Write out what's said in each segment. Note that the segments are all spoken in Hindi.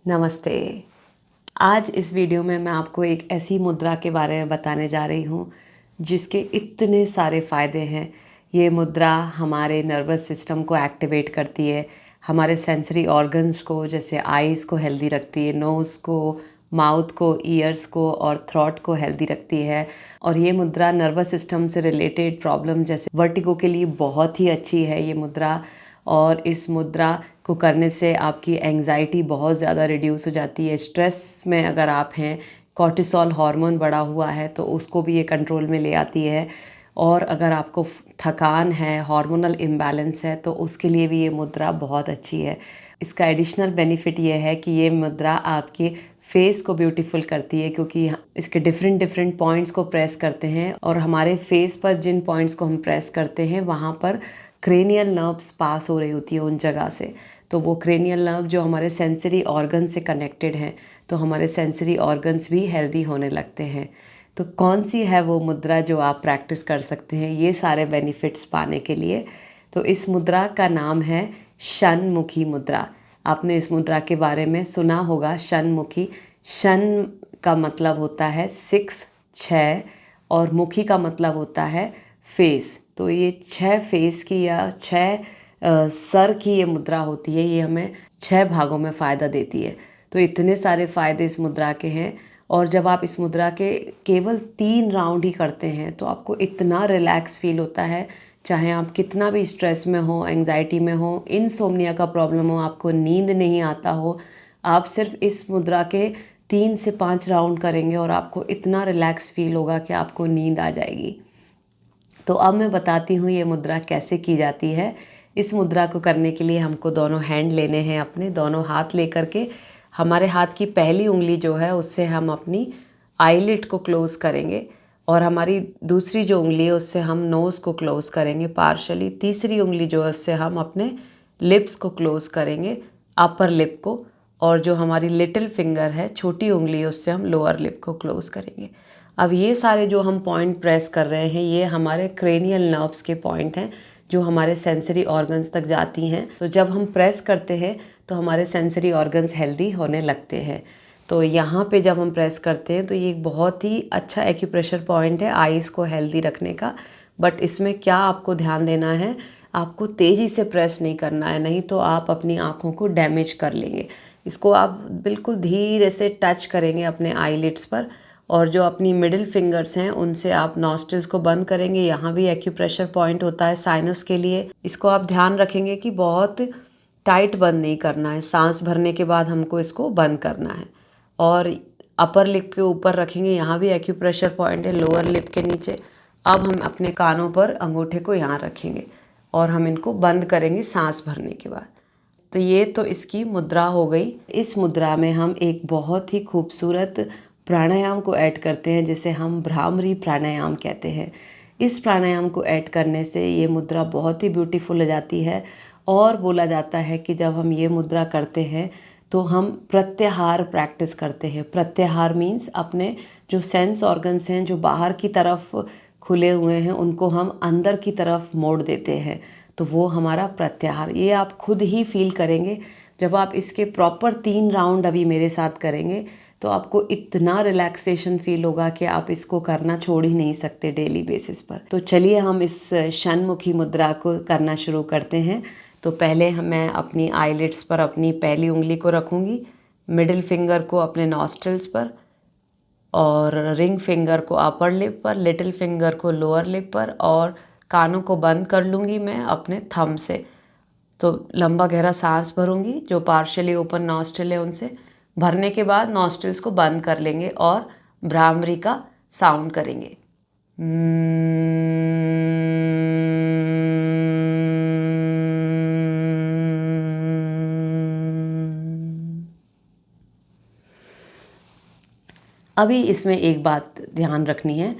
नमस्ते। आज इस वीडियो में मैं आपको एक ऐसी मुद्रा के बारे में बताने जा रही हूँ जिसके इतने सारे फ़ायदे हैं। ये मुद्रा हमारे नर्वस सिस्टम को एक्टिवेट करती है, हमारे सेंसरी ऑर्गन्स को जैसे आईज़ को हेल्दी रखती है, नोज़ को, माउथ को, ईयर्स को और थ्रोट को हेल्दी रखती है। और ये मुद्रा नर्वस सिस्टम से रिलेटेड प्रॉब्लम जैसे वर्टिगो के लिए बहुत ही अच्छी है ये मुद्रा। और इस मुद्रा को करने से आपकी एंग्जाइटी बहुत ज़्यादा रिड्यूस हो जाती है। स्ट्रेस में अगर आप हैं, कॉर्टिसोल हार्मोन बढ़ा हुआ है तो उसको भी ये कंट्रोल में ले आती है। और अगर आपको थकान है, हार्मोनल इम्बैलेंस है तो उसके लिए भी ये मुद्रा बहुत अच्छी है। इसका एडिशनल बेनिफिट ये है कि ये मुद्रा आपके फेस को ब्यूटीफुल करती है, क्योंकि इसके डिफरेंट डिफरेंट पॉइंट्स को प्रेस करते हैं और हमारे फेस पर जिन पॉइंट्स को हम प्रेस करते हैं वहाँ पर क्रेनियल नर्व्स पास हो रही होती है उन जगह से। तो वो क्रेनियल नर्व जो हमारे सेंसरी ऑर्गन से कनेक्टेड हैं, तो हमारे सेंसरी ऑर्गन्स भी हेल्दी होने लगते हैं। तो कौन सी है वो मुद्रा जो आप प्रैक्टिस कर सकते हैं ये सारे बेनिफिट्स पाने के लिए? तो इस मुद्रा का नाम है शनमुखी मुद्रा। आपने इस मुद्रा के बारे में सुना होगा, शनमुखी। शन का मतलब होता है 6, 6 और मुखी का मतलब होता है फेस। तो ये 6 फेस की या 6 सर की ये मुद्रा होती है। ये हमें 6 भागों में फ़ायदा देती है। तो इतने सारे फ़ायदे इस मुद्रा के हैं। और जब आप इस मुद्रा के केवल 3 राउंड ही करते हैं तो आपको इतना रिलैक्स फील होता है, चाहे आप कितना भी स्ट्रेस में हो, एंग्जाइटी में हो, इनसोम्निया का प्रॉब्लम हो, आपको नींद नहीं आता हो, आप सिर्फ इस मुद्रा के 3 से 5 राउंड करेंगे और आपको इतना रिलैक्स फील होगा कि आपको नींद आ जाएगी। तो अब मैं बताती हूँ ये मुद्रा कैसे की जाती है। इस मुद्रा को करने के लिए हमको दोनों हैंड लेने हैं, अपने दोनों हाथ लेकर के हमारे हाथ की पहली उंगली जो है उससे हम अपनी आईलिड को क्लोज़ करेंगे और हमारी दूसरी जो उंगली है उससे हम नोज़ को क्लोज़ करेंगे पार्शली। तीसरी उंगली जो है उससे हम अपने लिप्स को क्लोज़ करेंगे, अपर लिप को। और जो हमारी लिटिल फिंगर है, छोटी उंगली है, उससे हम लोअर लिप को क्लोज़ करेंगे। अब ये सारे जो हम पॉइंट प्रेस कर रहे हैं ये हमारे क्रेनियल नर्व्स के पॉइंट हैं जो हमारे सेंसरी ऑर्गन्स तक जाती हैं। तो जब हम प्रेस करते हैं तो हमारे सेंसरी ऑर्गन्स हेल्दी होने लगते हैं। तो यहाँ पे जब हम प्रेस करते हैं तो ये एक बहुत ही अच्छा एक्यूप्रेशर पॉइंट है आईज़ को हेल्दी रखने का। बट इसमें क्या आपको ध्यान देना है, आपको तेज़ी से प्रेस नहीं करना है, नहीं तो आप अपनी आँखों को डैमेज कर लेंगे। इसको आप बिल्कुल धीरे से टच करेंगे अपने आईलिड्स पर और जो अपनी मिडिल फिंगर्स हैं उनसे आप नॉस्ट्रिल्स को बंद करेंगे। यहाँ भी एक्यूप्रेशर पॉइंट होता है साइनस के लिए। इसको आप ध्यान रखेंगे कि बहुत टाइट बंद नहीं करना है, सांस भरने के बाद हमको इसको बंद करना है। और अपर लिप के ऊपर रखेंगे, यहाँ भी एक्यूप्रेशर पॉइंट है, लोअर लिप के नीचे। अब हम अपने कानों पर अंगूठे को यहाँ रखेंगे और हम इनको बंद करेंगे सांस भरने के बाद। तो ये तो इसकी मुद्रा हो गई। इस मुद्रा में हम एक बहुत ही खूबसूरत प्राणायाम को ऐड करते हैं जिसे हम भ्रामरी प्राणायाम कहते हैं। इस प्राणायाम को ऐड करने से ये मुद्रा बहुत ही ब्यूटीफुल हो जाती है। और बोला जाता है कि जब हम ये मुद्रा करते हैं तो हम प्रत्याहार प्रैक्टिस करते हैं। प्रत्याहार मीन्स अपने जो सेंस ऑर्गन्स हैं जो बाहर की तरफ खुले हुए हैं उनको हम अंदर की तरफ मोड़ देते हैं। तो वो हमारा प्रत्याहार, ये आप खुद ही फील करेंगे जब आप इसके प्रॉपर 3 राउंड अभी मेरे साथ करेंगे तो आपको इतना रिलैक्सेशन फील होगा कि आप इसको करना छोड़ ही नहीं सकते डेली बेसिस पर। तो चलिए हम इस शनमुखी मुद्रा को करना शुरू करते हैं। तो पहले मैं अपनी आईलिड्स पर अपनी पहली उंगली को रखूँगी, मिडिल फिंगर को अपने नॉस्ट्रिल्स पर और रिंग फिंगर को अपर लिप पर, लिटिल फिंगर को लोअर लिप पर और कानों को बंद कर लूँगी मैं अपने थंब से। तो लंबा गहरा सांस भरूंगी, जो पार्शियली ओपन नॉस्ट्रिल है उनसे भरने के बाद नॉस्ट्रिल्स को बंद कर लेंगे और भ्रामरी का साउंड करेंगे। अभी इसमें एक बात ध्यान रखनी है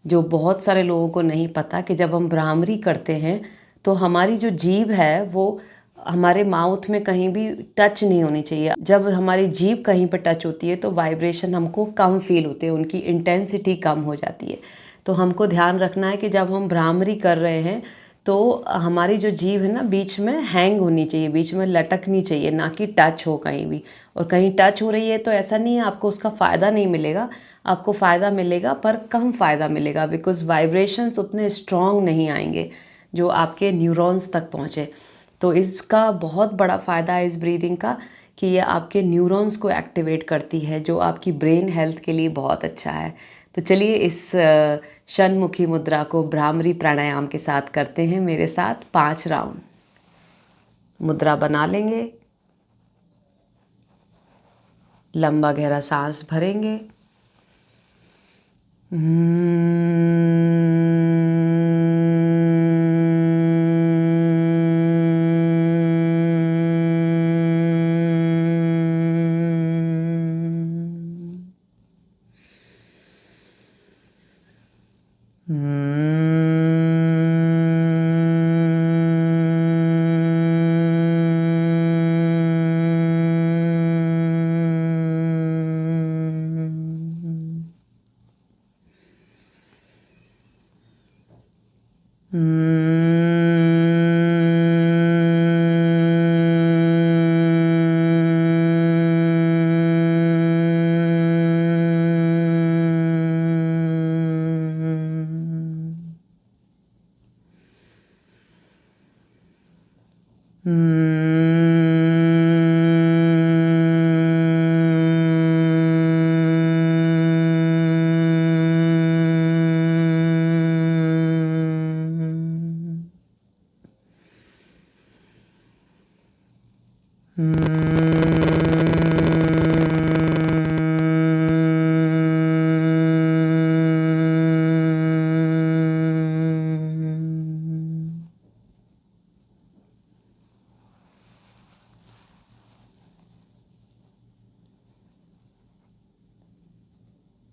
जो बहुत सारे लोगों को नहीं पता कि जब हम भ्रामरी करते हैं तो हमारी जो जीभ है वो हमारे माउथ में कहीं भी टच नहीं होनी चाहिए। जब हमारी जीभ कहीं पर टच होती है तो वाइब्रेशन हमको कम फील होते हैं, उनकी इंटेंसिटी कम हो जाती है। तो हमको ध्यान रखना है कि जब हम भ्रामरी कर रहे हैं तो हमारी जो जीभ है ना बीच में हैंग होनी चाहिए, बीच में लटकनी चाहिए, ना कि टच हो कहीं भी। और कहीं टच हो रही है तो ऐसा नहीं है आपको उसका फ़ायदा नहीं मिलेगा, आपको फ़ायदा मिलेगा पर कम फ़ायदा मिलेगा, बिकॉज़ वाइब्रेशंस उतने स्ट्रॉन्ग नहीं आएंगे जो आपके न्यूरॉन्स तक पहुँचे। तो इसका बहुत बड़ा फ़ायदा है इस ब्रीदिंग का कि ये आपके न्यूरॉन्स को एक्टिवेट करती है, जो आपकी ब्रेन हेल्थ के लिए बहुत अच्छा है। तो चलिए इस षणमुखी मुद्रा को भ्रामरी प्राणायाम के साथ करते हैं मेरे साथ 5 राउंड। मुद्रा बना लेंगे, लंबा गहरा सांस भरेंगे,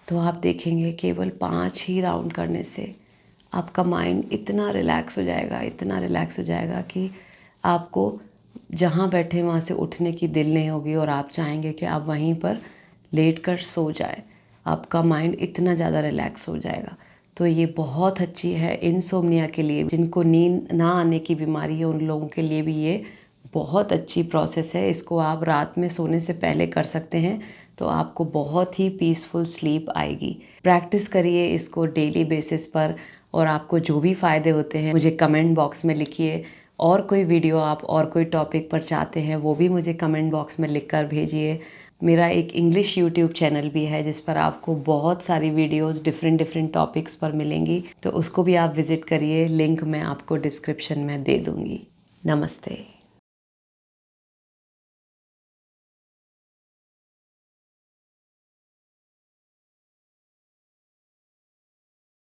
तो आप देखेंगे केवल 5 ही राउंड करने से आपका माइंड इतना रिलैक्स हो जाएगा, इतना रिलैक्स हो जाएगा कि आपको जहाँ बैठे वहाँ से उठने की दिल नहीं होगी और आप चाहेंगे कि आप वहीं पर लेट कर सो जाए। आपका माइंड इतना ज़्यादा रिलैक्स हो जाएगा। तो ये बहुत अच्छी है इनसोम्निया के लिए, जिनको नींद ना आने की बीमारी है उन लोगों के लिए भी ये बहुत अच्छी प्रोसेस है। इसको आप रात में सोने से पहले कर सकते हैं तो आपको बहुत ही पीसफुल स्लीप आएगी। प्रैक्टिस करिए इसको डेली बेसिस पर और आपको जो भी फ़ायदे होते हैं मुझे कमेंट बॉक्स में लिखिए। और कोई वीडियो आप और कोई टॉपिक पर चाहते हैं वो भी मुझे कमेंट बॉक्स में लिख कर भेजिए। मेरा एक इंग्लिश यूट्यूब चैनल भी है जिस पर आपको बहुत सारी वीडियोस डिफरेंट टॉपिक्स पर मिलेंगी, तो उसको भी आप विज़िट करिए। लिंक मैं आपको डिस्क्रिप्शन में दे दूँगी। नमस्ते।